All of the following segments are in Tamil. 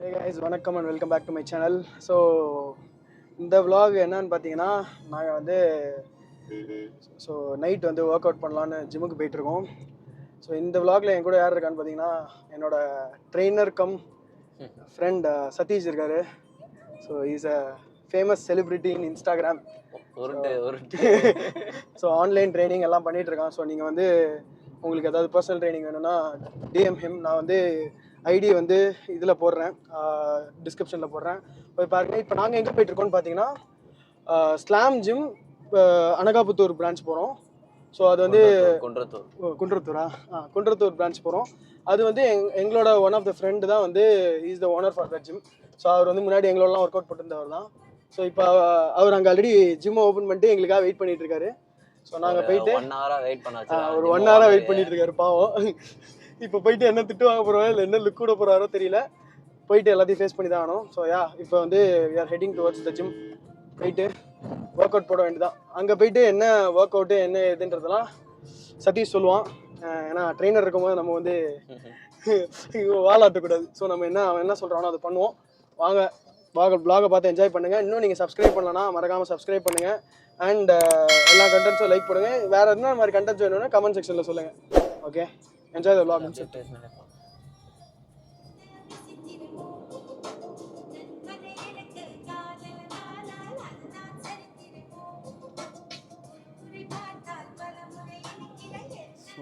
Hey guys, வணக்கம் and welcome back to my channel. So இந்த vlog என்னன்னு பார்த்தீங்கன்னா நாங்கள் வந்து நைட் வந்து ஒர்க் அவுட் பண்ணலான்னு ஜிம்முக்கு போயிட்டுருக்கோம். ஸோ இந்த vlogல என் கூட யார் இருக்கான்னு பார்த்தீங்கன்னா என்னோட ட்ரெயினர் கம் ஃப்ரெண்ட் சதீஷ் இருக்காரு. So is a famous celebrity in Instagram. So online training எல்லாம் பண்ணிகிட்டு இருக்கான். ஸோ நீங்கள் வந்து உங்களுக்கு ஏதாவது பர்சனல் ட்ரைனிங் வேணும்னா டிஎம் ஹிம். நான் வந்து ஐடி வந்து இதில் போடுறேன், டிஸ்கிரிப்ஷனில் போடுறேன், போய் பாருங்கள். இப்போ நாங்கள் எங்கே போயிட்டுருக்கோன்னு பார்த்தீங்கன்னா ஸ்லாம் ஜிம் அனகாபுத்தூர் பிரான்ச் போகிறோம். ஸோ அது வந்து குன்றத்தூர் பிரான்ச் போகிறோம். அது வந்து எங்களோட ஒன் ஆஃப் த ஃப்ரெண்டு தான் வந்து is the owner for that gym. So அவர் வந்து முன்னாடி எங்களோடலாம் ஒர்க் அவுட் போட்டிருந்தவர் தான். ஸோ இப்போ அவர் அங்கே ஆல்ரெடி ஜிம்மை ஓப்பன் பண்ணிட்டு எங்களுக்காக வெயிட் பண்ணிட்டு இருக்காரு. ஸோ நாங்கள் போயிட்டு ஒரு 1 hour வெயிட் பண்ணிட்டு இருக்காரு பாவம். இப்போ போயிட்டு என்ன திட்டு வாங்க போகிறோம் இல்லை என்ன லுக் கூட போகிறாரோ தெரியல. போயிட்டு எல்லாத்தையும் ஃபேஸ் பண்ணி தான் ஆகணும். ஸோ இப்போ வந்து we are heading towards the gym. போயிட்டு ஒர்க் அவுட் போட வேண்டியதான். அங்கே போயிட்டு என்ன ஒர்க் அவுட்டு என்ன எதுன்றதெல்லாம் சதீஷ் சொல்லுவான். ஏன்னா ட்ரெயினர் இருக்கும்போது நம்ம வந்து வாலாட்டக்கூடாது. ஸோ நம்ம அவன் என்ன சொல்கிறானோ அதை பண்ணுவோம். வாங்க vlog பார்த்து என்ஜாய் பண்ணுங்கள். இன்னும் நீங்கள் சப்ஸ்கிரைப் பண்ணலன்னா மறக்காமல் சப்ஸ்கிரைப் பண்ணுங்கள். அண்ட் எல்லா கண்டென்ட்ஸும் லைக் பண்ணுங்கள். வேறு என்ன மாதிரி கண்டென்ட்ஸ் வேணும்னா கமெண்ட் செக்ஷனில் சொல்லுங்கள். Okay, enjoy the vlog.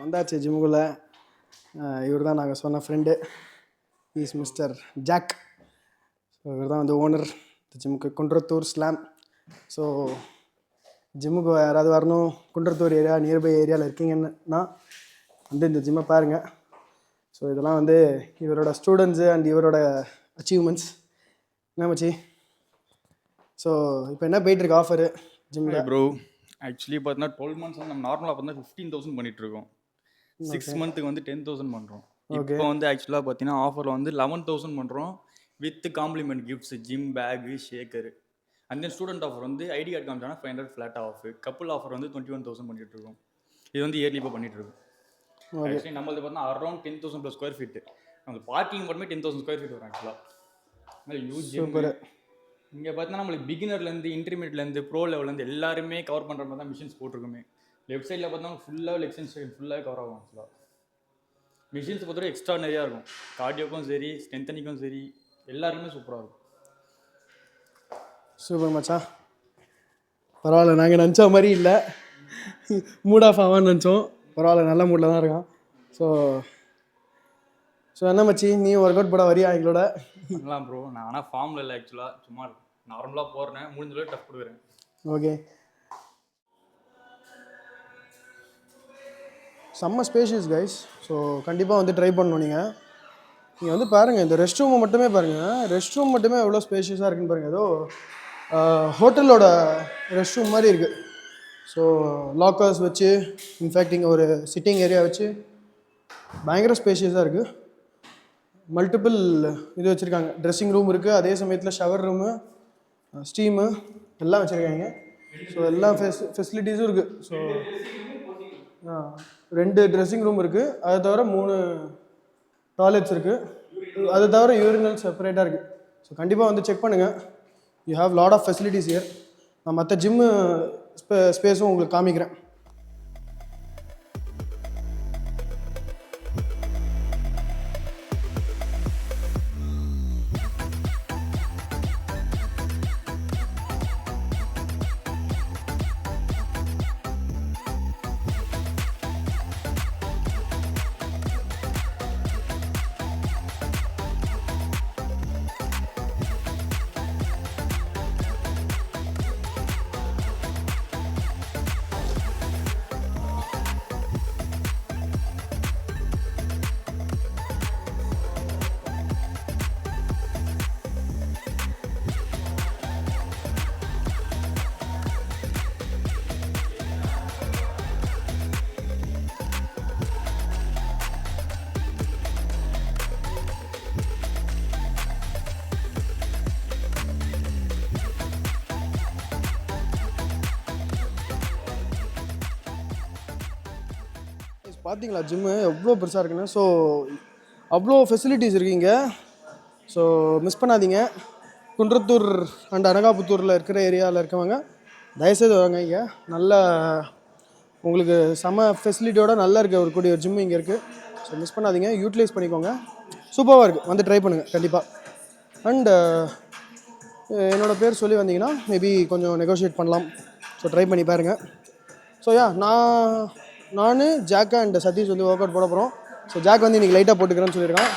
வந்தாச்சு ஜிம்முக்குள்ளே. இவர் தான் நாங்கள் சொன்ன friend, is mister Jack. So இவர் தான் வந்து ஓனர் ஜிம்முக்கு, குன்றத்தூர் ஸ்லாம். ஸோ ஜிம்முக்கு யாராவது வரணும், குன்றத்தூர் ஏரியா நியர்பை ஏரியாவில் இருக்கீங்கன்னா வந்து இந்த ஜிம்மை பாருங்கள். ஸோ இதெல்லாம் வந்து இவரோட ஸ்டூடெண்ட்ஸு அண்ட் இவரோட அச்சீவ்மெண்ட்ஸ். என்ன மச்சி? ஸோ இப்போ என்ன போயிட்டுருக்கு ஆஃபரு ஜிம்மில்? ப்ரோ ஆக்சுவலி பார்த்தீங்கன்னா 12 months வந்து நம்ம நார்மலாக பார்த்தீங்கன்னா 15,000 பண்ணிகிட்ருக்கோம். 6 months வந்து 10,000 பண்ணுறோம். இப்போ வந்து ஆக்சுவலாக பார்த்தீங்கன்னா ஆஃபரில் வந்து 11,000 பண்ணுறோம் with compliment gifts, gym bag, shaker. And then student offer வந்து ஐடி கார்டு காமிச்சாங்கன்னா 500 ஃப்ளாட்டாக ஆஃப். கப்புள் ஆஃபர் வந்து 21,000 பண்ணிகிட்ருக்கோம். இது வந்து இயர்லி இப்போ பண்ணிகிட்ருக்கோம். ஆக்சுவலி நம்மளது பார்த்தீங்கன்னா அரௌண்ட் 10,000 + ஸ்கொயர் ஃபீட்டு. நம்ம பார்க்கிங் மட்டுமே 10,000 ஸ்கொயர் ஃபீட் வரும் ஆக்சுவலாக. யூஸ் ஜிம் இங்கே பார்த்தீங்கன்னா நம்மளுக்கு பிகினர்லேருந்து இன்டர்மீடியட்லேருந்து ப்ரோ லெவல்லேருந்து எல்லாருமே கவர் பண்ணுற மாதிரி தான் மிஷின்ஸ் போட்டிருக்குமே. லெஃப்ட் சைடில் பார்த்தோம்னா ஃபுல்லாக எக்ஸ்டென்ஷன் ஃபுல்லாக கவர் ஆகும். ஆக்சுவலாக மிஷின்ஸ் பொறுத்தவரை எக்ஸ்ட்ரா நிறையா இருக்கும். கார்டியோக்கும் சரி, ஸ்ட்ரென்த்தனிக்கும் சரி, எல்லாருக்குமே சூப்பராக இருக்கும். சூப்பர் மச்சான், பரவாயில்ல. நாங்கள் நினச்ச மாதிரி இல்லை, மூட் ஆஃப் ஆவான்னு நினச்சோம். பரவாயில்ல, நல்ல மூடில் தான் இருக்கான். ஸோ என்ன மச்சி, நீ ஒர்க் அவுட் போட வரியா எங்களோட? பண்ணலாம் ப்ரோ. நான் ஆனால் ஃபார்மில் இல்லை ஆக்சுவலாக, சும்மா நார்மலாக போடுறேன். முடிஞ்சளவு டஃப் கொடுக்குறேன். ஓகே, செம்ம ஸ்பேஷியஸ் கைஸ். ஸோ கண்டிப்பாக வந்து ட்ரை பண்ணணும். நீங்கள் வந்து பாருங்கள், இந்த ரெஸ்ட் ரூமை மட்டுமே பாருங்கள். ரெஸ்ட் ரூம் மட்டுமே எவ்வளோ ஸ்பேஷியஸாக இருக்குன்னு பாருங்கள். ஏதோ ஹோட்டலோட ரெஸ்ட் ரூம் மாதிரி இருக்குது. ஸோ லாக்கர்ஸ் வச்சு, இன்ஃபேக்ட் இங்கே ஒரு சிட்டிங் ஏரியா வச்சு பயங்கர ஸ்பேஷியஸாக இருக்குது. மல்டிபிள் இது வச்சுருக்காங்க. ட்ரெஸ்ஸிங் ரூம் இருக்குது, அதே சமயத்தில் ஷவர் ரூமு, ஸ்டீமு எல்லாம் வச்சுருக்காங்க. ஸோ எல்லா ஃபெசிலிட்டிஸும் இருக்குது. ஸோ 2 ட்ரெஸ்ஸிங் ரூம் இருக்குது. அதை தவிர 3 டாய்லெட்ஸ் இருக்குது. அது தவிர யூரினல் செப்பரேட்டாக இருக்குது. ஸோ கண்டிப்பாக வந்து செக் பண்ணுங்கள். You have lot of facilities here. நான் மற்ற ஜிம்மு ஸ்பேஸும் உங்களுக்கு காமிக்கிறேன். பார்த்தீங்களா ஜிம்மு எவ்வளோ பெருசாக இருக்குன்னு? ஸோ அவ்வளோ ஃபெசிலிட்டிஸ் இருக்குங்க. ஸோ மிஸ் பண்ணாதீங்க. குன்றத்தூர் அண்ட் அனகாபுத்தூரில் இருக்கிற ஏரியாவில் இருக்கவங்க தயவுசெய்து வாங்க. இங்கே நல்ல உங்களுக்கு செம ஃபெசிலிட்டியோட நல்லா இருக்க ஒரு கூடிய ஒரு ஜிம் இங்கே இருக்குது. ஸோ மிஸ் பண்ணாதீங்க, யூட்டிலைஸ் பண்ணிக்கோங்க. சூப்பராக இருக்குது, வந்து ட்ரை பண்ணுங்கள் கண்டிப்பாக. அண்டு என்னோடய பேர் சொல்லி வந்தீங்கன்னா மேபி கொஞ்சம் நெகோஷியேட் பண்ணலாம். ஸோ ட்ரை பண்ணி பாருங்கள். ஸோ நான் ஜாக் அண்ட் சதீஷ் வந்து ஒர்க் அவுட் போட போகிறோம். ஸோ ஜாக் வந்து இன்றைக்கி லைட்டாக போட்டுக்கிறேன்னு சொல்லியிருக்கான்.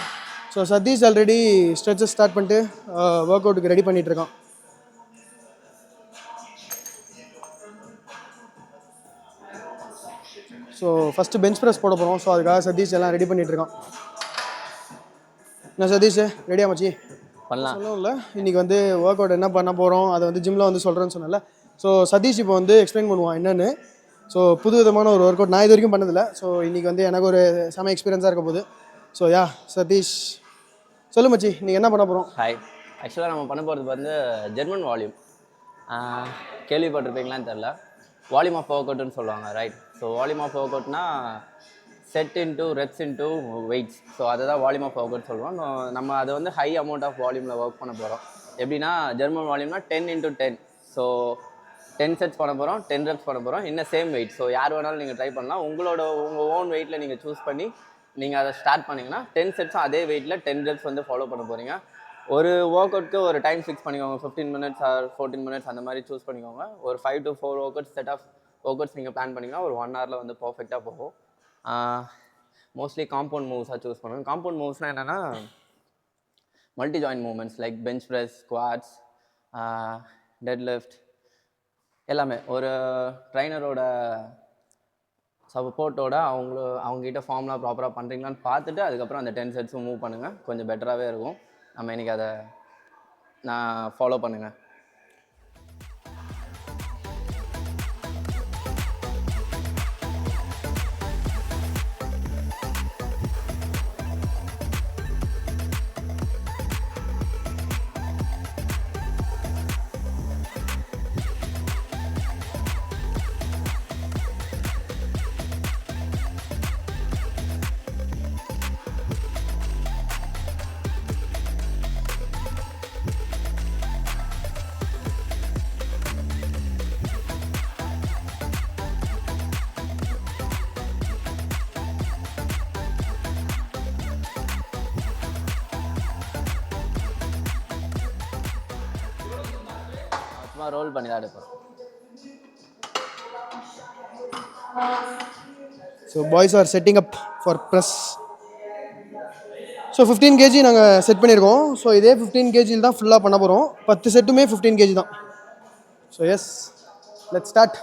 So Sathish already stretches start பண்ணிட்டு ஒர்க் அவுட்டுக்கு ரெடி பண்ணிகிட்ருக்கான். ஸோ ஃபஸ்ட்டு பெஞ்ச் ப்ரெஸ் போட போகிறோம். ஸோ அதுக்காக சதீஷ் எல்லாம் ரெடி பண்ணிகிட்ருக்கான். என்ன சதீஷ், ரெடியா மச்சி? பண்ணலாம். சொல்லவும் இல்லை, இன்றைக்கி வந்து ஒர்க் அவுட் என்ன பண்ண போகிறோம் அதை வந்து ஜிம்மில் வந்து சொல்கிறேன்னு சொன்னல. ஸோ சதீஷ் இப்போ வந்து எக்ஸ்பிளைன் பண்ணுவான் என்னென்னு. ஸோ புது விதமான ஒரு ஒர்க் அவுட் நான் இது வரைக்கும் பண்ணதில்லை. ஸோ இன்றைக்கி வந்து எனக்கு ஒரு செம எக்ஸ்பீரியன்ஸாக இருக்க போகுது. ஸோ சதீஷ் சொல்லு மச்சி, நீங்கள் என்ன பண்ண போகிறோம்? ஹாய், ஆக்சுவலாக நம்ம பண்ண போகிறது வந்து ஜெர்மன் வால்யூம். கேள்விப்பட்டிருப்பீங்களான்னு தெரில. வால்யூம் ஆஃப் ஒர்க் அவுட்னு சொல்லுவாங்க, ரைட்? ஸோ வால்யூம் ஆஃப் ஒர்க் அவுட்னா set into reps into weights. So அதை தான் வால்யூம் ஆஃப் ஒர்க் அவுட் சொல்லுவோம். நம்ம அதை வந்து ஹை அமௌண்ட் ஆஃப் வால்யூமில் ஒர்க் பண்ண போகிறோம். எப்படின்னா ஜெர்மன் வால்யூம்னா 10x10. ஸோ 10 செட்ஸ் பண்ண போகிறோம், 10 ரெப்ஸ் பண்ண போகிறோம், இன்னும் சேம் வெயிட். ஸோ யார் வேணாலும் நீங்கள் ட்ரை பண்ணலாம். உங்கள் ஓன் வெயிட்டில் நீங்கள் சூஸ் பண்ணி நீங்கள் அதை ஸ்டார்ட் பண்ணிங்கன்னா 10 செட்ஸும் அதே வெயிட்டில் 10 ரெப்ஸ் வந்து ஃபாலோ பண்ண போகிறீங்க. ஒரு ஒர்க் அவுட்க்கு ஒரு டைம் ஃபிக்ஸ் பண்ணிக்கோங்க. 15 மினிட்ஸ் ஆர் 14 மினிட்ஸ் அந்த மாதிரி சூஸ் பண்ணிக்கோங்க. ஒரு 5 to 4 workouts set of workouts நீங்கள் பிளான் பண்ணிங்கன்னா ஒரு 1 ஹவரில் வந்து பர்ஃபெக்டாக போகும். மோஸ்ட்லி காம்பவுண்ட் மூவ்ஸாக சூஸ் பண்ணுங்கள். காம்பவுண்ட் மூவ்ஸ்னால் என்னென்னா multi joint movements like bench press, squats, deadlift எல்லாமே ஒரு ட்ரைனரோட சப்போர்ட்டோட அவங்ககிட்ட ஃபார்ம்லாம் ப்ராப்பராக பண்ணுறீங்களான்னு பார்த்துட்டு அதுக்கப்புறம் அந்த 10 செட்ஸும் மூவ் பண்ணுங்கள். கொஞ்சம் பெட்டராகவே இருக்கும். நம்ம இன்றைக்கி அதை ஃபாலோ பண்ணுங்கள். ரோல் பண்ணி தான் எடுப்போம். So boys are setting up for press. So 15 kg நாங்கள் செட் பண்ணியிருக்கோம். ஸோ இதே 15 kg தான் ஃபுல்லாக பண்ண போகிறோம். 10 செட்டுமே 15 kg தான். So let's start.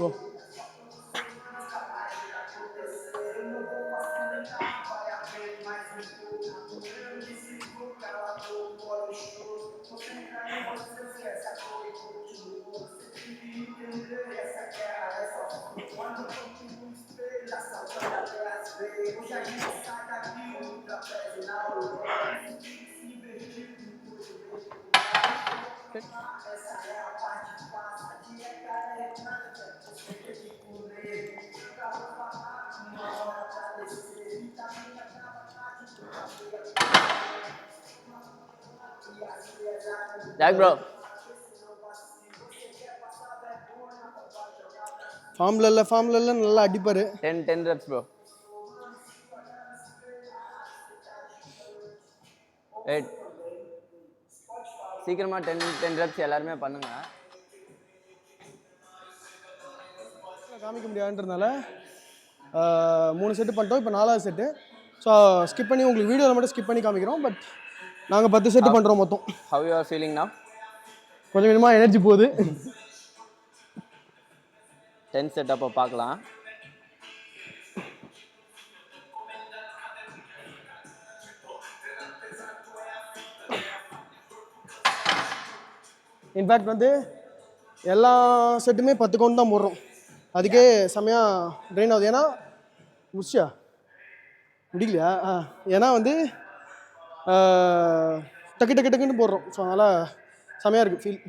Go. Jack bro, ஃபார்மில் இல்லை நல்லா அடிப்பார். 10 ரெப்ஸ் ப்ரோ. ரைட், சீக்கிரமாக 10 ரெப்ஸ் எல்லாருமே பண்ணுங்க. காமிக்க முடியாதுன்றதுனால 3 செட்டு பண்ணிட்டோம். இப்போ 4வது செட்டு. ஸோ ஸ்கிப் பண்ணி உங்களுக்கு வீடியோவில் மட்டும் ஸ்கிப் பண்ணி காமிக்கிறோம். பட் நாங்கள் 10 செட்டு பண்ணுறோம் மொத்தம். How you are feeling now? கொஞ்சம் கொஞ்சமாக எனர்ஜி போகுது. 10 செட் அப்போ பார்க்கலாம். இன்ஃபேக்ட் வந்து எல்லா செட்டுமே 10 கவுண்ட் தான் போடுறோம். அதுக்கே செம்மையாக ட்ரெயின் ஆகுது. ஏன்னா முடியலையா? ஏன்னா வந்து டக்குன்னு போடுறோம். ஸோ அதனால் செம்மையாக இருக்குது ஃபீல்.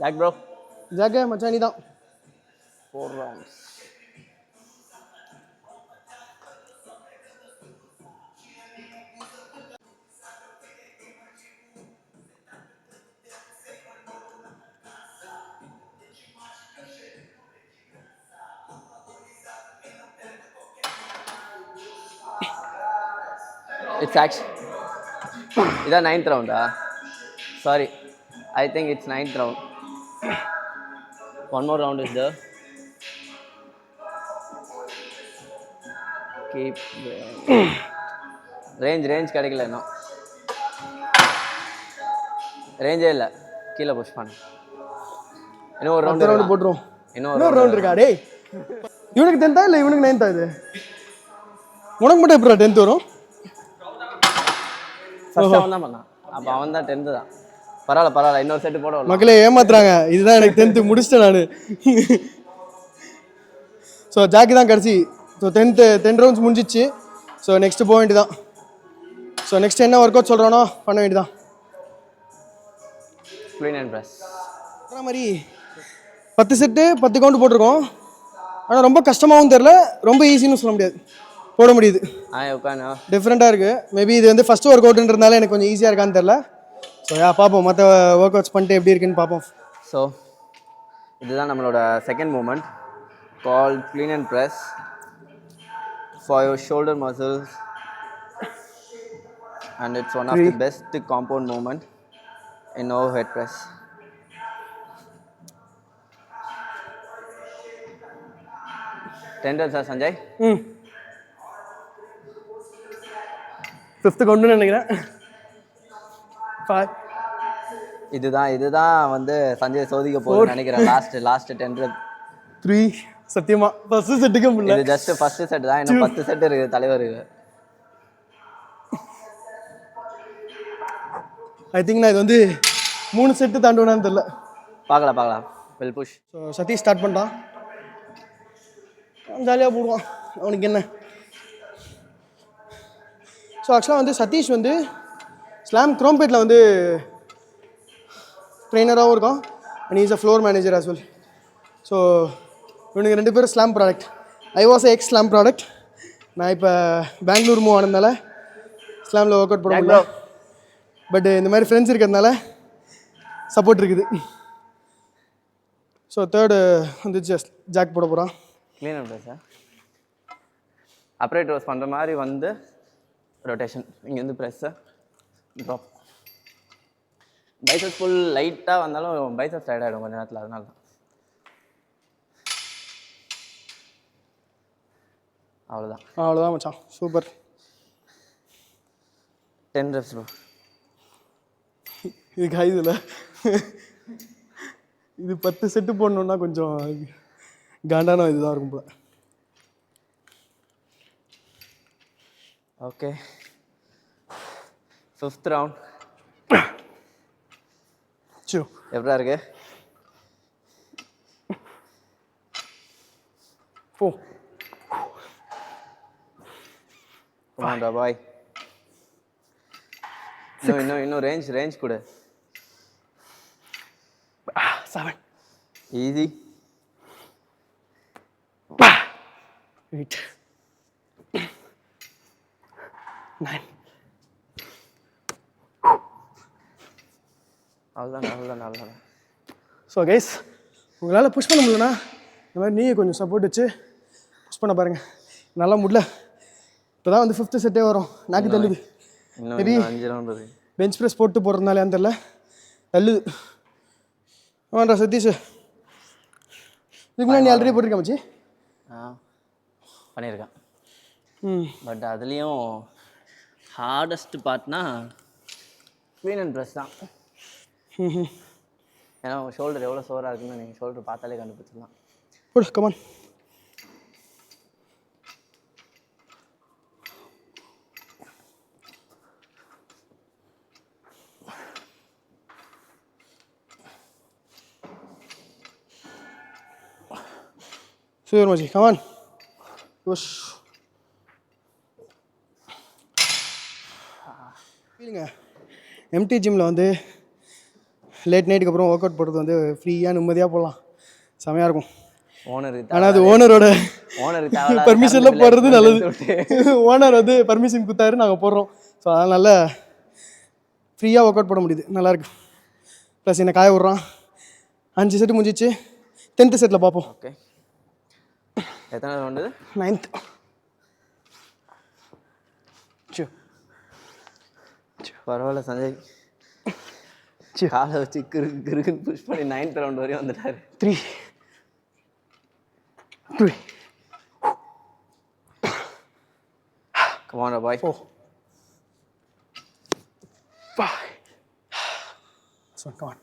ஜாக் ப்ரோ ஜாக்கே மச்சான் நீ தான் 4 rounds. It's actually இதான் 9th ரவுண்டா? Sorry, I think it's 9th round. One more round is there. Keep range கிடைக்கல இன்னும். ரேஞ்சே இல்லை, கீழே புஷ் பண்ணு. இன்னும் ஒரு ரவுண்ட் போட்டுரும். இன்னொரு ரவுண்ட் இருக்கா? டேய் இவனுக்கு 10th இல்லை இவனுக்கு 9th இது? உனக்கு மட்டும் எப்படி 10th வரும்? ஃபர்ஸ்ட் அவன் தான் பண்ணான், அப்போ அவன் தான் 10th தான். பரவாயில்ல இன்னொரு செட்டு போட வரலாம். மக்களே ஏமாத்துறாங்க, இதுதான் எனக்கு 10th முடிச்சிட்டேன் நான். ஸோ ஜாக்கி தான் கடைசி. ஸோ 10 ரவுண்ட்ஸ் முடிஞ்சிச்சு. ஸோ நெக்ஸ்ட்டு போக வேண்டியதான். ஸோ நெக்ஸ்ட் என்ன ஒர்க் அவுட் சொல்கிறானோ பண்ண வேண்டியதான். க்ளீன் அண்ட் ப்ரெஸ் அதே மாதிரி 10 செட்டு 10 கவுண்ட் போட்டிருக்கோம். ஆனால் ரொம்ப கஷ்டமாகவும் தெரில, ரொம்ப ஈஸின்னு சொல்ல முடியாது, போட முடியுது. உட்காந்து டிஃப்ரெண்ட்டாக இருக்குது. மேபி இது வந்து ஃபஸ்ட்டு ஒர்க் அவுட்ன்றதுனால எனக்கு கொஞ்சம் ஈஸியாக இருக்கான்னு தெரில. ஸோ பார்ப்போம், மற்ற ஒர்க் அவுட்ஸ் பண்ணிட்டு எப்படி இருக்குன்னு பார்ப்போம். ஸோ இதுதான் நம்மளோட second moment call clean and press for your shoulder muscles and it's one of the best compound moment in overhead press. டென்டர் சார் சஞ்சய். 5th கவுண்ட்னு நினைக்கிறேன். 5 இதுதான் வந்து சஞ்சய் சோதிக்க போகுதுன்னு நினைக்கிறேன். லாஸ்ட் 10 3 சத்தியமா ஃபர்ஸ்ட் செட்டுக்கு முடியல. இது ஜஸ்ட் ஃபர்ஸ்ட் செட் தான், இன்னும் 10 செட் இருக்கு தலைவருக்கு. ஐ திங்க் நான் இது வந்து 3 செட்டு தாண்டுவேனான்னு தெரியல. பார்க்கலாம் well push. So Sathish start பண்ணிட்டான், ஜாலியாக போடுவான், அவனுக்கு என்ன. ஸோ ஆக்சுவலாக வந்து சதீஷ் வந்து ஸ்லாம் குரோம்பேட்டில் வந்து ட்ரெயினராகவும் இருக்கான் and is a floor manager as well. So இவனுக்கு 2 பேரும் slam product. I was X slam product. நான் இப்போ பெங்களூர் மூவ் ஆனதுனால ஸ்லாமில் ஒர்க் அவுட் பண்ண முடியல. பட் இந்த மாதிரி ஃப்ரெண்ட்ஸ் இருக்கிறதுனால சப்போர்ட் இருக்குது. ஸோ தேர்டு வந்து ஜாக் போட போகிறான். Clean and press upright rose பண்ணுற மாதிரி வந்து ரொட்டேஷன். இங்கேருந்து ப்ரெஸ்ஸை ட்ராப். பைசப்ஸ் ஃபுல் லைட்டாக வந்தாலும் பைசப்ஸ் டயர்ட் ஆகிடும் கொஞ்சம் நேரத்தில், அதனால தான். அவ்வளோதான் மச்சான், சூப்பர். 10 reps bro. இது காயுதுல, இது 10 செட்டு போடணுன்னா கொஞ்சம் காண்டான இதுதான் இருக்கும் போல. Okay 5th round. எப்படா இருக்கு? போ கமாண்டா பாய். இன்னும் ரேஞ்ச் கொடு. 7 ஈஸி. 8 9. அவ்வளோதான். ஸோ கைஸ், உங்களால் புஷ் பண்ண முடியலண்ணா இந்த மாதிரி நீங்கள் கொஞ்சம் சப்போர்ட் வச்சு புஷ் பண்ண பாருங்கள். நல்லா முடியல, இப்போ தான் வந்து 5th செட்டே வரும், நாக்கு தள்ளுது. மேபி 5 round இருக்கு. பெஞ்ச் ப்ரெஸ் போட்டு போடுறதுனாலே தெரில, தள்ளுது. ஆமாண்டா சதீஷ், இதுக்கு முன்னாடி நீ ஆல்ரெடி போட்டிருக்கேன் மச்சி? பண்ணியிருக்கேன். பட் அதுலேயும் ஹார்டஸ்ட் பார்ட்னா க்ளீன் அண்ட் ப்ரெஸ் தான். ஏன்னா உங்கள் ஷோல்டர் எவ்வளோ சோராக இருக்குன்னு நீங்கள் ஷோல்டர் பார்த்தாலே கண்டுபிடிச்சிடலாம். போடு கமான். சூப்பர் மச்சி, கமான். புஷ். ஃபீலிங்க எம்டி ஜிம்மில் வந்து லேட் நைட்டுக்கு அப்புறம் ஒர்க் அவுட் போடுறது வந்து ஃப்ரீயாக நிம்மதியாக போடலாம், செமையாக இருக்கும். ஓனருக்கு ஆனால் அது ஓனரோட ஓனருக்கு பர்மிஷனில் போடுறது நல்லது. ஓனர் வந்து பர்மிஷன் கொடுத்தாரு, நாங்கள் போடுறோம். ஸோ அதனால் ஃப்ரீயாக ஒர்க் அவுட் போட முடியுது, நல்லாயிருக்கு. ப்ளஸ் என்னை காய விட்றான். 5 செட்டு முடிஞ்சிச்சு, 10th செட்டில் பார்ப்போம். ஓகே, எத்தனை ரவுண்டு? 9th. பரவாயில்ல சஞ்சய், காலை வச்சு கிருக்குன்னு புஷ் பண்ணி 9th ரவுண்ட் வரையும் வந்துட்டாரு. 3 2 Come on, boy. 4 5 So come on.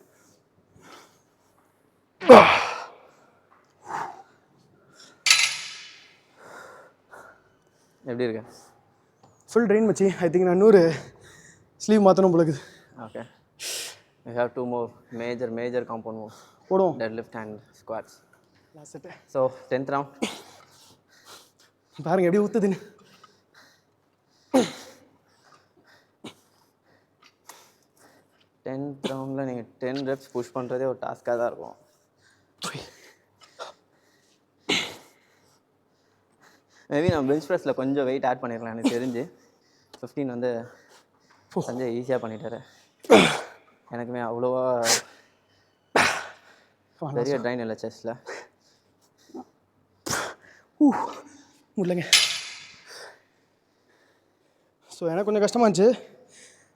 எப்படி இருக்கு? ஃபுல் ட்ரெயின் மச்சி. ஐ திங்க் நான் 100 ஸ்லீவ் மாற்றணும் போல இருக்குது. Okay, we have 2 more major compound moves. போடுவோம். Deadlift and squats. Last set. So 10th round. பாருங்க எப்படி ஊற்றுதுன்னு. 10th ரவுண்டில் நீங்கள் 10 reps புஷ் பண்ணுறதே ஒரு டாஸ்க்காக தான் இருக்கும். மேபி நான் பெஞ்ச் ப்ரெஸ்ஸில் கொஞ்சம் வெயிட் ஆட் பண்ணிருக்கலாம் எனக்கு தெரிஞ்சு. 15 வந்து சஞ்சய் ஈஸியாக பண்ணிட்டாரு. எனக்குமே அவ்வளோவா பெரிய ட்ரைன் இல்லை செஸ்ட்டில். முடியலங்க. ஸோ எனக்கு கொஞ்சம் கஷ்டமாக இருந்துச்சு.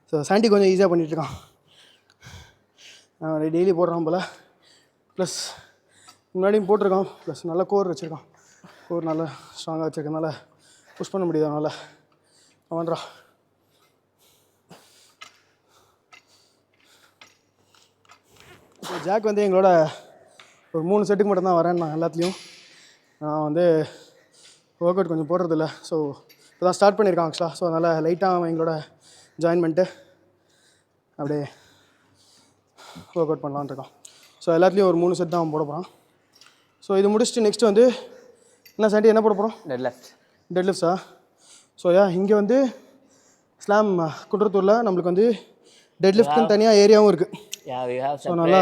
ஸோ சாண்டி கொஞ்சம் ஈஸியாக பண்ணிகிட்ருக்கான். நான் டெய்லி போடுறான் போல். ப்ளஸ் முன்னாடியும் போட்டிருக்கான். ப்ளஸ் நல்லா கோர் வச்சுருக்கான். கோர் நல்லா ஸ்ட்ராங்காக வச்சுருக்கனால புஷ் பண்ண முடியுது அவனால். அவன்ரா ஜாக் வந்து எங்களோட ஒரு 3 செட்டுக்கு மட்டும்தான் வரேன். நான் எல்லாத்துலேயும் நான் வந்து ஒர்க் அவுட் கொஞ்சம் போடுறதில்ல. ஸோ இப்போ தான் ஸ்டார்ட் பண்ணியிருக்கான் ஆக்சுவலாக. ஸோ அதனால் லைட்டாக அவன் எங்களோட ஜாயின் பண்ணிட்டு அப்படியே ஒர்க் அவுட் பண்ணலான்னு இருக்கான். ஸோ எல்லாத்துலேயும் ஒரு 3 செட் தான் அவன் போட போகிறான். ஸோ இது முடிச்சுட்டு நெக்ஸ்ட்டு வந்து என்ன சாண்டி என்ன போட போகிறோம்? டெட்லிஃப்ட்ஸா? ஸோ இங்கே வந்து ஸ்லாம் குன்றத்தூரில் நம்மளுக்கு வந்து டெட்லிஃப்ட்னு தனியாக ஏரியாவும் இருக்குது. ஸோ நல்லா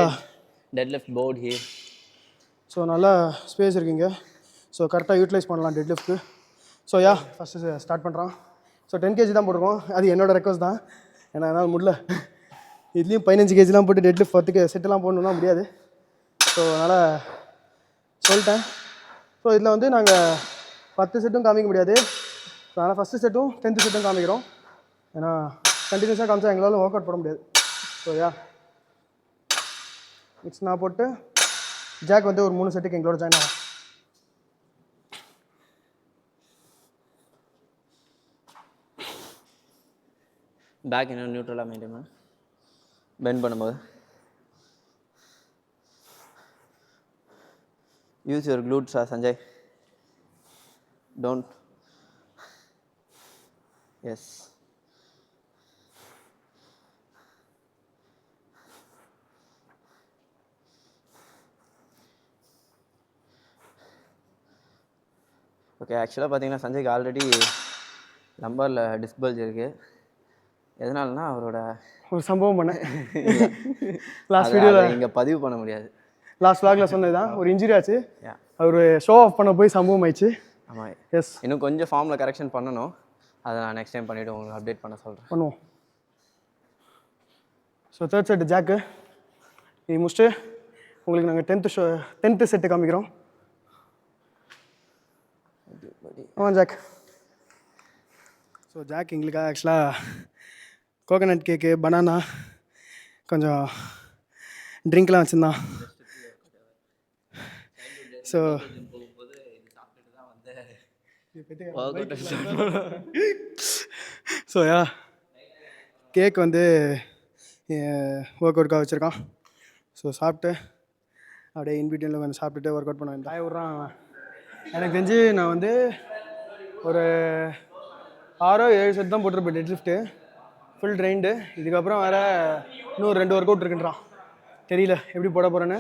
டெட்லிஃப்ட் போர்ட் ஹியர். ஸோ நல்லா ஸ்பேஸ் இருக்குங்க. ஸோ கரெக்டாக யூட்டிலைஸ் பண்ணலாம் டெட்லிஃப்ட்க்கு. ஸோ ஃபஸ்ட்டு ஸ்டார்ட் பண்ணுறான். ஸோ 10 kg தான் போட்டிருக்கோம். அது என்னோடய ரெக்வஸ்ட் தான், ஏன்னா என்னால் முடியல. இதுலேயும் 15 kgலாம் போட்டு டெட்லிஃப்ட் 10 செட்டெல்லாம் போடணுன்னா முடியாது. ஸோ அதனால் சொல்லிட்டேன். ஸோ இதில் வந்து நாங்கள் 10 செட்டும் காமிக்க முடியாது. ஸோ அதனால் ஃபஸ்ட்டு செட்டும் 10th செட்டும் காமிக்கிறோம். ஏன்னா கண்டினியூஸாக காமிச்சா எங்களால் ஒர்க் அவுட் போட முடியாது. ஸோ நெக்ஸ்ட் நான் போட்டு ஜாக் வந்து ஒரு 3 செட்டுக்கு எங்களோட ஜாயின் ஆகும். பேக் இன்னும் நியூட்ரலாக மெயின்டைன் பண்ண பெண்ட் பண்ணும்போது use your glutes Sanjay. Don't. Yes, okay. ஆக்சுவலாக பார்த்தீங்கன்னா சஞ்சய்க்கு ஆல்ரெடி லம்பரில் டிஸ்க் பல்ஜ் இருக்குது. எதனாலனா அவரோட ஒரு சம்பவம் பண்ணேன் லாஸ்ட் வீடியோவில். இங்கே பதிவு பண்ண முடியாது. லாஸ்ட் vlogல சொன்னது தான். ஒரு இன்ஜுரி ஆச்சு. அவர் ஷோ ஆஃப் பண்ண போய் சம்பவம் ஆயிடுச்சு. ஆமாம். எஸ், இன்னும் கொஞ்சம் ஃபார்மில் கரெக்ஷன் பண்ணணும். அதை நான் நெக்ஸ்ட் டைம் பண்ணிவிட்டு உங்களுக்கு அப்டேட் பண்ண சொல்கிறேன். பண்ணுவோம். ஸோ 3rd செட்டு ஜாக்கு இது முடிச்சுட்டு உங்களுக்கு நாங்கள் 10th செட்டு காமிக்கிறோம். ஆமாம் ஜாக். ஸோ ஜாக் எங்களுக்காக ஆக்சுவலாக கோகனட் கேக்கு, பனானா, கொஞ்சம் ட்ரிங்க்லாம் வச்சுருந்தான். ஸோ ஸோ கேக் வந்து ஒர்க் அவுட்காக வச்சுருக்கான். ஸோ சாப்பிட்டு அப்படியே இன்பிட்வீனில் கொஞ்சம் சாப்பிட்டுட்டு ஒர்க் அவுட் பண்ண வேண்டாம் விட்றான். எனக்கு தெரிஞ்சு நான் வந்து ஒரு 6-7 செட் தான் போட்டிருப்பேன் டெட் லிஃப்ட்டு ஃபுல் ட்ரெயின்டு. இதுக்கப்புறம் வேறு இன்னும் 2 ஒர்க் அவுட் இருக்குன்றான். தெரியல எப்படி போட போகிறேன்னு.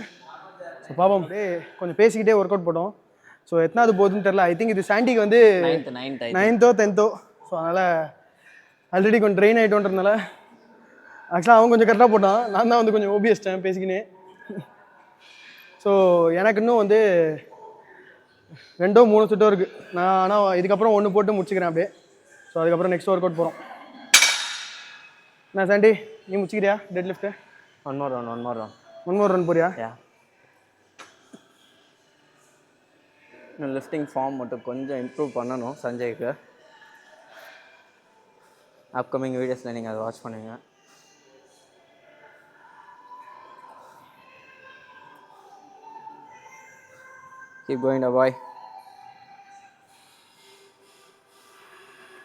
ஸோ பாப்போம். அப்படியே கொஞ்சம் பேசிக்கிட்டே ஒர்க் அவுட் போட்டோம். ஸோ எத்தனாவது போகுதுன்னு தெரில. ஐ திங்க் இது சாண்டிக்கு வந்து 9th or 10th. ஸோ அதனால் ஆல்ரெடி கொஞ்சம் ட்ரெயின் ஆகிட்டோன்றதுனால ஆக்சுவலாக அவன் கொஞ்சம் கரெக்டாக போட்டான், நான் தான் வந்து கொஞ்சம் ஓபிஎஸ்ட்டேன் பேசிக்கினே. ஸோ எனக்கு இன்னும் வந்து 2-3 செட்டோ இருக்குது. நான் ஆனால் இதுக்கப்புறம் 1 போட்டு முடிச்சுக்கிறேன் அப்படியே. ஸோ அதுக்கப்புறம் நெக்ஸ்ட் ஒர்க் அவுட் போகிறோம். நான் சாண்டி நீ முடிச்சுக்கிறியா deadlift? One more run போறியா? இன்னும் லிஃப்டிங் ஃபார்ம் மட்டும் கொஞ்சம் இம்ப்ரூவ் பண்ணணும் சஞ்சய்க்கு. அப்கமிங் வீடியோஸில் நீங்கள் அதை வாட்ச் பண்ணுங்கள். Keep going, boy.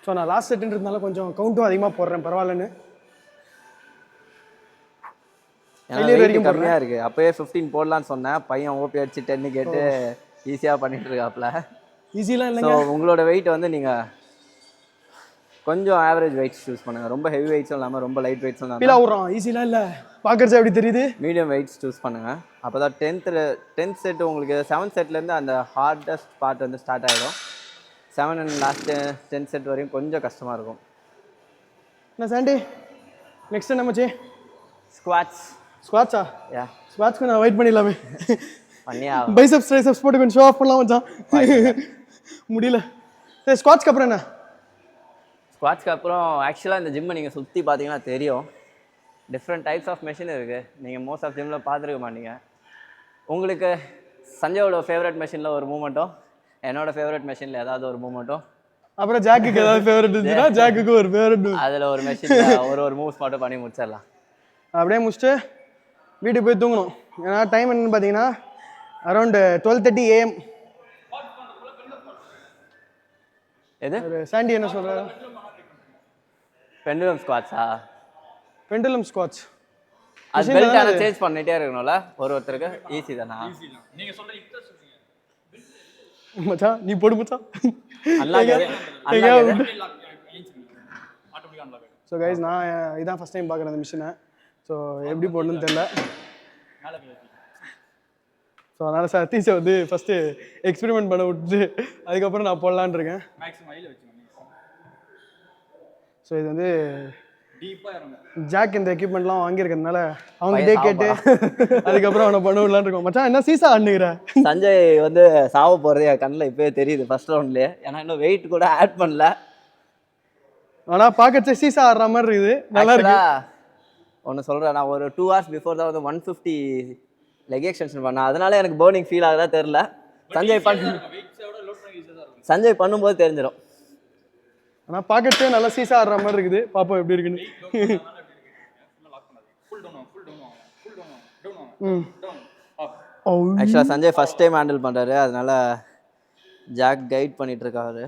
ஸோ நான் லாஸ்ட் செட்டுன்றதுனால கொஞ்சம் கவுண்ட்டும் அதிகமாக போடுறேன், பரவாயில்லன்னு. வரைக்கும் கம்மியாக இருக்குது. அப்போயே 15 போடலான்னு சொன்னேன், பையன் ஓபி அடிச்சு 10 கேட்டு ஈஸியாக பண்ணிட்டு இருக்காப்புல. ஈஸிலாம் இல்லைங்க. ஸோ உங்களோட வெயிட் வந்து நீங்கள் கொஞ்சம் ஆவரேஜ் வெயிட்ஸ் சூஸ் பண்ணுங்கள். ரொம்ப ஹெவி வெயிட்ஸும் இல்லாமல் ரொம்ப லைட் வெயிட்ஸும் இல்லாமல். ஃபீல் ஆகுறோம் ஈஸிலாம் இல்லை, பார்க்கறது எப்படி தெரியுது. மீடியம் வெயிட்ஸ் சூஸ் பண்ணுங்கள். அப்போ தான் 10th செட் உங்களுக்கு 7th செட்லேருந்து அந்த ஹார்டஸ்ட் பார்ட் வந்து ஸ்டார்ட் ஆகிடும். 7 and லாஸ்ட்டு 10th செட் வரையும் கொஞ்சம் கஷ்டமாக இருக்கும். என்ன சாண்டி நெக்ஸ்ட் என்ன மச்சி? ஸ்குவாட்ஸா? யா, ஸ்குவாட்ஸ்க்கு நான் வெயிட் பண்ணிடலாமே. பண்ணியா? பைசப்ஸ் ட்ரைசப்ஸ் போட்டு கொஞ்சம் ஷோ ஆஃப் பண்ணலாம் மச்சான். முடியல. சரி ஸ்குவாட்ஸ்க்கு அப்புறம் என்ன? ஸ்குவாட்ஸ்க்கு அப்புறம் ஆக்சுவலாக இந்த ஜிம்மை நீங்கள் சுற்றி பார்த்தீங்கன்னா தெரியும், டிஃப்ரெண்ட் டைப்ஸ் ஆஃப் மெஷின் இருக்குது. நீங்கள் மோஸ்ட் ஆஃப் ஜிம்மில் பார்த்துருக்க மாட்டீங்க. உங்களுக்கு சஞ்சயோட ஃபேவரட் மெஷினில் ஒரு மூமெண்ட்டும், என்னோட ஃபேவரட் மெஷினில் ஏதாவது ஒரு மூமெண்ட்டும், அப்புறம் ஜாக்குக்கு ஏதாவது ஃபேவரட் இருந்துச்சுன்னா ஜாக்குக்கு ஒரு ஃபேவரட், அதில் ஒரு மெஷினில் ஒரு மூவ்ஸ் மட்டும் பண்ணி முடிச்சிடலாம். அப்படியே முடிச்சுட்டு வீட்டுக்கு போய் தூங்கணும். ஏன்னா டைம் என்னன்னு பார்த்தீங்கன்னா அரௌண்ட் 12:30 AM. எது சாண்டி என்ன சொல்கிறாரு? பெண்டுலம் ஸ்குவாட்ஸா? Pendulum squats. அது பெல்ட் ஆனால் சேஞ்ச் பண்ணிட்டே இருக்கணும்ல ஒருத்தருக்கு. ஈஸி தானா? நீங்க சொல்ற இன்ட்ரெஸ்ட் மச்சான் நீ போடு மச்சான். ஸோ கைஸ் நான் இதான் ஃபஸ்ட் டைம் பார்க்குறேன் அந்த மிஷினை. ஸோ எப்படி போடணும்னு தெரில. ஸோ அதனால் சதீஷை வந்து ஃபஸ்ட்டு எக்ஸ்பெரிமெண்ட் பண்ண விட்டுட்டு அதுக்கப்புறம் நான் போடலான்னு இருக்கேன். ஸோ இது வந்து ஜாக் இந்த எக்யூப்மெண்ட்லாம் வாங்கியிருக்கிறதுனால அவங்ககிட்டே கேட்டு அதுக்கப்புறம் அவனை பண்ண விடலான்னு இருக்கோம். மச்சான் என்ன சீசா ஆடுனுங்கிற? சஞ்சய் வந்து சாவ போகிறது என் கண்ணில் இப்போயே தெரியுது ஃபர்ஸ்ட் ரவுண்ட்லேயே. ஏன்னா இன்னும் வெயிட் கூட ஆட் பண்ணல. ஆனால் பார்க்க சீசா ஆடுற மாதிரி இருக்குது, நல்லா இருக்கு. ஒன்று சொல்கிறேன், நான் ஒரு 2 hours பிஃபோர் தான் வந்து 150 லெக் எக்ஸ்டென்ஷன் பண்ணேன். அதனால எனக்கு பர்னிங் ஃபீல் ஆகுதா தெரில. சஞ்சய் பண்ணும்போது தெரிஞ்சிடும். ஆனால் பார்க்கறதே நல்லா சீசா ஆடுற மாதிரி இருக்குது. பாப்போம் எப்படி இருக்குன்னு. ஆக்சுவலாக சஞ்சய் ஃபர்ஸ்ட் டைம் ஹேண்டில் பண்ணுறாரு, அதனால ஜாக் கைட் பண்ணிட்டு இருக்காரு.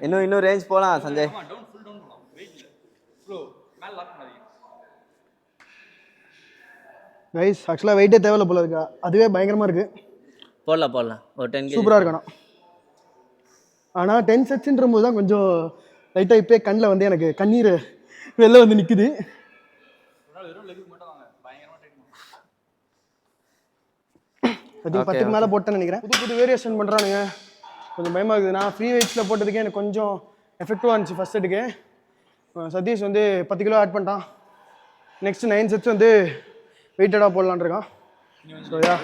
இன்னும் ரேஞ்ச் போகலாம் சஞ்சய். கைஸ் ஆக்சுவலாக வெயிட்டே தேவையில்ல போல இருக்கா, அதுவே பயங்கரமாக இருக்குது. போடலாம் ஒரு 10 சூப்பராக இருக்கணும். ஆனால் 10 setsன்ற போது தான் கொஞ்சம் லைட்டாக இப்போ கண்ணில் வந்து எனக்கு கண்ணீர் வெளில வந்து நிற்குது. அது 10க்கு மேலே போட்டேன்னு நினைக்கிறேன். புது வேரியேஷன் பண்ணுறானுங்க, கொஞ்சம் பயமாக இருக்குது. நான் ஃப்ரீ வெயிட்ஸில் போட்டதுக்கே எனக்கு கொஞ்சம் எஃபெக்டிவாக இருந்துச்சு ஃபஸ்ட் செட்டுக்கு. சதீஷ் வந்து 10 கிலோ ஆட் பண்ணிட்டான். நெக்ஸ்ட் 9 sets வந்து வெயிட்டடாக போடலான் இருக்கான். So yeah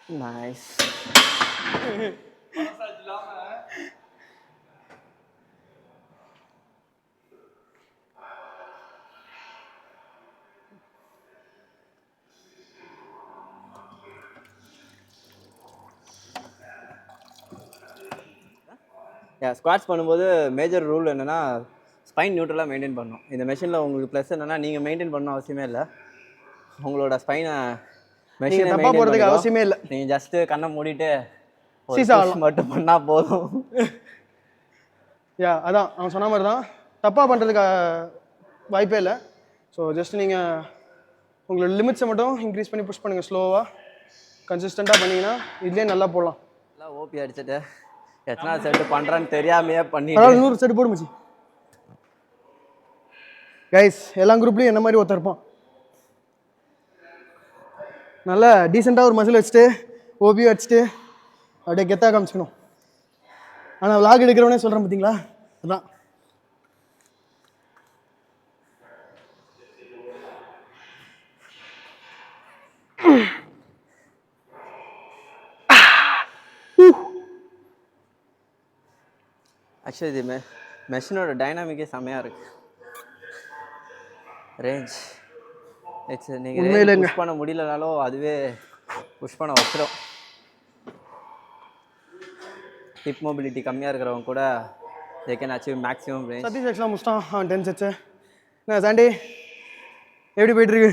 nice. ஸ்குவாட்ஸ் பண்ணும்போது மேஜர் ரூல் என்னென்னா ஸ்பைன் நியூட்ரலாக மெயின்டைன் பண்ணணும். இந்த மெஷினில் உங்களுக்கு ப்ளஸ் என்னென்னா நீங்கள் மெயின்டைன் பண்ணணும் அவசியமே இல்லை. உங்களோட ஸ்பைனை மெஷினை தப்பாக போகிறதுக்கு அவசியமே இல்லை. நீங்கள் ஜஸ்ட்டு கண்ணை மூடிட்டு மட்டும் பண்ணால் போதும். அதான் அவன் சொன்ன மாதிரி தான், தப்பாக பண்ணுறதுக்கு வாய்ப்பே இல்லை. ஸோ ஜஸ்ட் நீங்கள் உங்களோட லிமிட்ஸை மட்டும் இன்க்ரீஸ் பண்ணி புஷ் பண்ணுங்கள். ஸ்லோவாக கன்சிஸ்டண்ட்டாக பண்ணிங்கன்னா இதுலேயே நல்லா போடலாம். நல்லா ஓபி அடிச்சுட்டு எத்தனை செட்டு பண்ணுறான்னு தெரியாமையே பண்ணி 100 செட்டு போடுமிச்சு. கைஸ் எல்லா குரூப்லேயும் என்ன மாதிரி ஒருத்தர் இருப்பான், நல்லா டீசெண்டாக ஒரு மசில் வச்சுட்டு ஓபி வச்சுட்டு அப்படியே கெத்தாக காமிச்சிக்கணும். ஆனால் விளாக் எடுக்கிறவனே சொல்கிறேன் பார்த்தீங்களா, அதான். ஆக்சுவலி இது மெஷினோட டைனாமிக்கே செம்மையாக இருக்குது. ரேஞ்ச் நீங்கள் புஷ் பண்ண முடியலனாலும் அதுவே புஷ் பண்ண வச்சிடும். ஹிப் மொபிலிட்டி கம்மியாக இருக்கிறவங்க கூட they can achieve maximum range. Sathish ஆக்சுவலாக முடிச்சிட்டான். 10 செட்ஸு. என்ன சாண்டி எப்படி போயிட்டுருக்கு?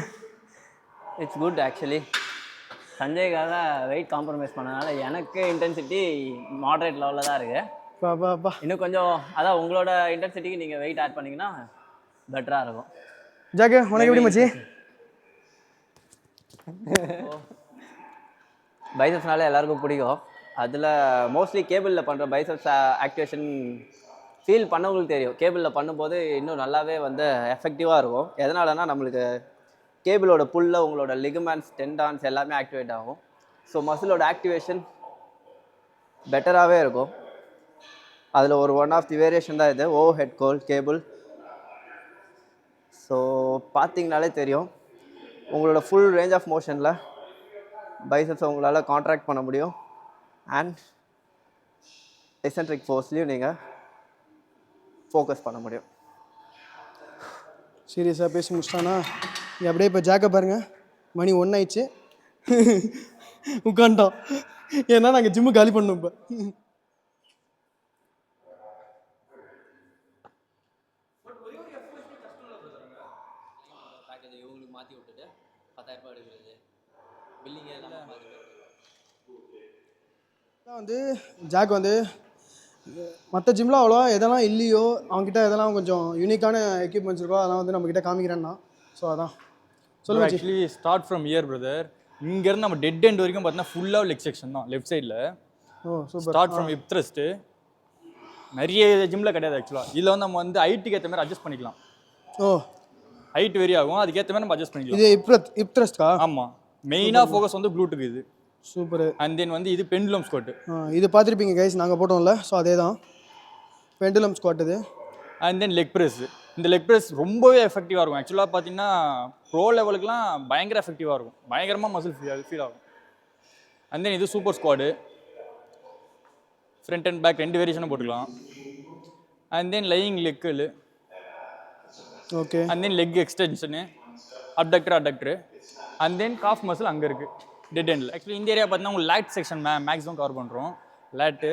It's good actually. சஞ்சய்க்காக வெயிட் காம்ப்ரமைஸ் பண்ணனால எனக்கு இன்டென்சிட்டி மாடரேட் லெவலில் தான் இருக்குது. இன்னும் கொஞ்சம் அதான் உங்களோட இன்டென்சிட்டிக்கு நீங்கள் வெயிட் ஆட் பண்ணிங்கன்னா பெட்டராக இருக்கும். ஜாக்கு உனக்கு எப்படி மச்சி? பைசப்ஸ்னால எல்லாருக்கும் பிடிக்கும். அதில் மோஸ்ட்லி கேபிளில் பண்ணுற பைசப்ஸ் ஆக்டிவேஷன் ஃபீல் பண்ணவங்களுக்கு தெரியும். கேபிளில் பண்ணும்போது இன்னும் நல்லாவே வந்து எஃபெக்டிவாக இருக்கும். எதனாலனா நம்மளுக்கு கேபிளோட புல்லில் உங்களோட லிகமெண்ட்ஸ் டெண்டான்ஸ் எல்லாமே ஆக்டிவேட் ஆகும். ஸோ மசிலோட ஆக்டிவேஷன் பெட்டராகவே இருக்கும். அதில் ஒரு ஒன் ஆஃப் தி வேரியேஷன் தான் இது ஓவர் ஹெட் கோல் கேபிள். ஸோ பார்த்தீங்கனாலே தெரியும் உங்களோட ஃபுல் ரேஞ்ச் ஆஃப் மோஷனில் பைசப்ஸை உங்களால் கான்ட்ராக்ட் பண்ண முடியும். அண்ட் எசென்ட்ரிக் ஃபோர்ஸ்லையும் நீங்கள் ஃபோக்கஸ் பண்ண முடியும். சீரியஸாக பேசி முடிச்சிட்டானா? இங்கே அப்படியே இப்போ ஜாக்கை பாருங்கள், மணி 1 ஆயிடுச்சு, உட்காந்துட்டோம். ஏன்னா நாங்கள் ஜிம்மு காலி பண்ணோம். இப்போ மாற்றி விட்டுட்டு 10,000 ரூபாய் எடுக்கிறது பில்லிங்கே வந்து ஜாக் வந்து மற்ற ஜிம்மில் அவ்வளோவா எதெல்லாம் இல்லையோ அவங்ககிட்ட எதெல்லாம் கொஞ்சம் யூனிக்கான எக்யூப்மெண்ட்ஸ் இருக்கோ அதெல்லாம் வந்து நம்மக்கிட்ட காமிக்கிறேன்னா. ஸோ அதான் சொல்லுங்கள். Actually start from year brother. இங்கேருந்து நம்ம டெட் எண்ட் வரைக்கும் பார்த்தீங்கன்னா ஃபுல்லாக லெக் செக்ஷன் தான் லெஃப்ட் சைடில். Oh super. Start from hip thrust நிறைய ஜிம்மில் கிடையாது ஆக்சுவலாக. இதில் வந்து நம்ம வந்து ஹைட்டுக்கு ஏற்ற மாதிரி அட்ஜஸ்ட் பண்ணிக்கலாம். ஓ ஹைட் வெரி ஆகும், அதுக்கேற்ற மாதிரி நம்ம அட்ஜஸ்ட் பண்ணிக்கலாம். இது ஹிப் த்ரஸ்ட்கா? ஆமாம், மெயினாக ஃபோக்கஸ் வந்து க்ளூட்டுக்கு இது. சூப்பர். அண்ட் தென் வந்து இது பெண்டுலம் ஸ்குவாட். இது பார்த்துருப்பீங்க கைஸ், நாங்கள் போட்டோம்ல. ஸோ அதே தான் பெண்டுலம் ஸ்குவாட் இது. And then leg press. இந்த லெக் ப்ரெஸ் ரொம்பவே எஃபெக்டிவாக இருக்கும். ஆக்சுவலாக பார்த்தீங்கன்னா ப்ரோ லெவலுக்குலாம் பயங்கர எஃபெக்டிவாக இருக்கும், பயங்கரமாக மசில் ஃபீல் ஆகும். அண்ட் தென் இது super squat, front and back 2 வேரியேஷனும் போட்டுக்கலாம். அண்ட் தென் லையிங் லெக்கில். Okay. And then leg extension, abductor. And then calf muscle அங்கே இருக்குது டெட் எண்டில். ஆக்சுவலி இந்த ஏரியா பார்த்தீங்கன்னா உங்களுக்கு லேட் செக்ஷன் மேக்ஸிமம் கவர் பண்ணுறோம், லேட்டு.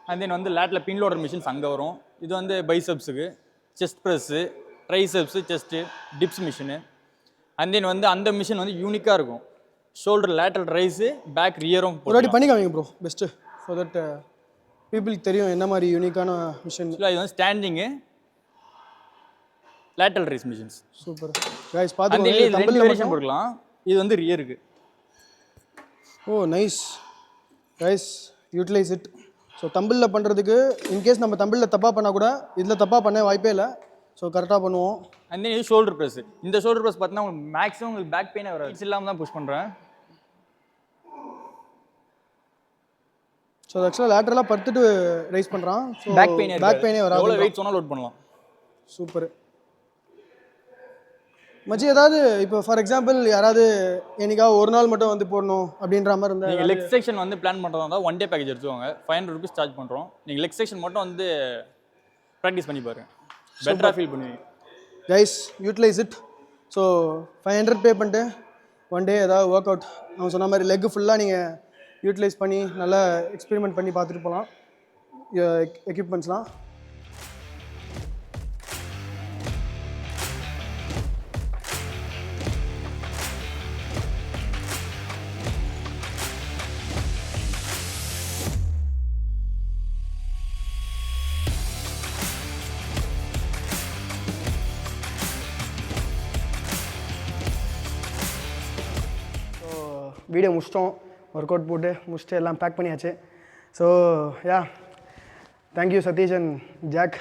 அண்ட் தென் வந்து லேட்டில் பின் லோடர் மிஷின்ஸ் அங்கே வரும். இது வந்து பைசப்ஸுக்கு, chest press, triceps, chest, dips machine. And then வந்து அந்த மிஷின் வந்து யூனிக்காக இருக்கும். ஷோல்டர் லேட்டரல் ரைஸு, பேக் ரியரும் ஒரு வாட்டி பண்ணி காமிங்க ப்ரோ, பெஸ்ட்டு, ஸோ தட் பீப்புளுக்கு தெரியும் என்ன மாதிரி யூனிக்கான மிஷின். இது வந்து standing lateral raise machines. Super guys, பார்த்து 2 வேரியேஷன் போட்டுக்கலாம். இது வந்து ரியருக்கு. Oh nice guys, utilise it. So தம்பிளில் பண்ணுறதுக்கு இன்கேஸ் நம்ம தம்பிளில் தப்பாக பண்ணால் கூட இதில் தப்பாக பண்ண வாய்ப்பே இல்லை. ஸோ கரெக்டாக பண்ணுவோம். அண்ட் தென் இது ஷோல்டர் ப்ரெஸ். இந்த ஷோல்டர் ப்ரெஸ் பார்த்தீங்கன்னா உங்களுக்கு மேக்ஸிமம் உங்களுக்கு பேக் பெயினே வராது. இட்ஸ் இல்லாமல் தான் புஷ் பண்ணுறேன். ஸோ ஆக்சுவலாக லேட்டரலாக படுத்துட்டு ரைஸ் பண்ணுறான். ஸோ பேக் பெயினே வராது. எவ்வளோ வெயிட் சொன்னால் லோட் பண்ணலாம். சூப்பர் மச்சி. ஏதாவது இப்போ ஃபார் எக்ஸாம்பிள் யாராவது என்னைக்காவது ஒரு நாள் மட்டும் வந்து போடணும் அப்படின்ற மாதிரி இருந்தால், நீங்கள் லெக் செக்ஷன் வந்து பிளான் பண்ணுறதா இருந்தால் 1 டே பேக்கேஜ் எடுத்துவாங்க. 500 rupees சார்ஜ் பண்ணுறோம். நீங்கள் லெக் செக்ஷன் மட்டும் வந்து ப்ராக்டிஸ் பண்ணி பாருங்க, பெட்டராக ஃபீல் பண்ணுவீங்க. Guys utilise it. So 500 pay பண்ணிட்டு 1 டே ஏதாவது ஒர்க் அவுட் அவன் சொன்ன மாதிரி லெக் ஃபுல்லாக நீங்கள் யூட்டிலைஸ் பண்ணி நல்லா எக்ஸ்பெரிமெண்ட் பண்ணி பார்த்துட்டு போகலாம் எக்யூப்மெண்ட்ஸ்லாம். வீடியோ முடிச்சிட்டோம், ஒர்க் அவுட் போட்டு முடிச்சுட்டு எல்லாம் பேக் பண்ணியாச்சு. So yeah, thank you Sathish and Jack.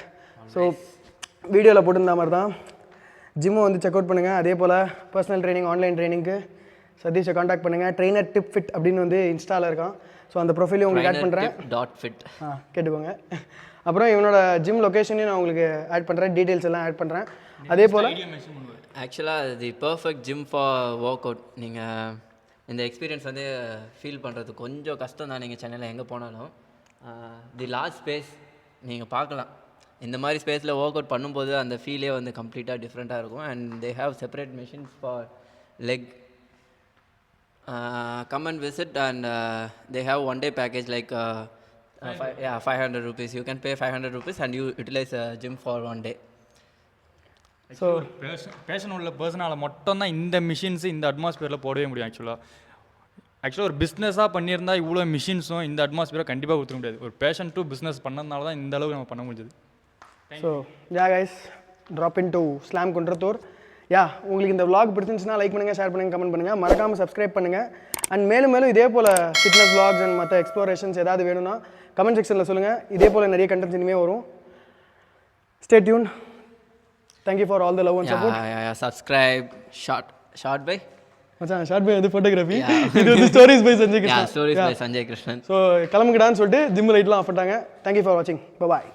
So வீடியோவில் போட்டிருந்த மாதிரி தான் ஜிம்மை வந்து செக் அவுட் பண்ணுங்கள். அதே போல் பர்சனல் ட்ரைனிங், ஆன்லைன் ட்ரைனிங்க்கு சதீஷை காண்டாக்ட் பண்ணுங்கள். ட்ரெயினர் டிப் ஃபிட் அப்படின்னு வந்து இன்ஸ்டாவில் இருக்கான். ஸோ அந்த ப்ரொஃபைலையும் உங்களுக்கு ஆட் பண்ணுறேன். .fit கேட்டுக்கோங்க. அப்புறம் இவனோட ஜிம் லொக்கேஷனையும் நான் உங்களுக்கு ஆட் பண்ணுறேன், டீட்டெயில்ஸ் எல்லாம் ஆட் பண்ணுறேன். அதே போல் ஆக்சுவலாக the perfect gym for workout. நீங்கள் இந்த எக்ஸ்பீரியன்ஸ் வந்து ஃபீல் பண்ணுறது கொஞ்சம் கஷ்டம் தான். நீங்கள் சென்னையில் எங்கே போனாலும் தி லார்ஜ் ஸ்பேஸ் நீங்கள் பார்க்கலாம். இந்த மாதிரி ஸ்பேஸில் ஒர்க் அவுட் பண்ணும்போது அந்த ஃபீலே வந்து கம்ப்ளீட்டாக டிஃப்ரெண்ட்டாக இருக்கும். And they have separate machines for leg. Come and visit, and they have one day package like 500 rupees. You can pay 500 rupees and you utilize a gym for one day. So passion உள்ள பர்சனால் மட்டும்தான் இந்த மிஷின்ஸ் இந்த அட்மாஸ்பியரில் போடவே முடியும். ஆக்சுவலாக ஒரு பிஸ்னஸாக பண்ணியிருந்தா இவ்வளோ மிஷின்ஸும் இந்த அட்மாஸ்பியரை கண்டிப்பாக கொடுத்துக்க முடியாது. ஒரு பேஷன் டு பிஸ்னஸ் பண்ணதுனால தான் இந்த அளவுக்கு நம்ம பண்ண முடிஞ்சது. So guys, drop in to slam Kundrathur. உங்களுக்கு இந்த vlog பிடிச்சிருந்துச்சுன்னா லைக் பண்ணுங்கள், ஷேர் பண்ணுங்கள், கமெண்ட் பண்ணுங்கள், மறக்காமல் சப்ஸ்கிரைப் பண்ணுங்கள். அண்ட் மேலும் இதே போல் ஃபிட்னஸ் vlogs அண்ட் மற்ற எக்ஸ்ப்ளோரேஷன்ஸ் ஏதாவது வேணும்னா கமெண்ட் செக்ஷனில் சொல்லுங்கள். இதே போல் நிறைய கண்டென்ட்ஸ் இனிமேல் வரும். Stay tune. Thank you for all the love and support. Subscribe. Short by மச்சான், ஷார்ட் பை வந்து ஃபோட்டோகிராஃபி, இது வந்து stories by Sanjay Krishnan. Stories by Sanjay Krishnan. So கிளம்புங்கடான்னு சொல்லிட்டு ஜிம் லைட்லாம் ஆஃப் பண்ணிட்டாங்க. தேங்க்யூ ஃபார் வாட்சிங். பாய்.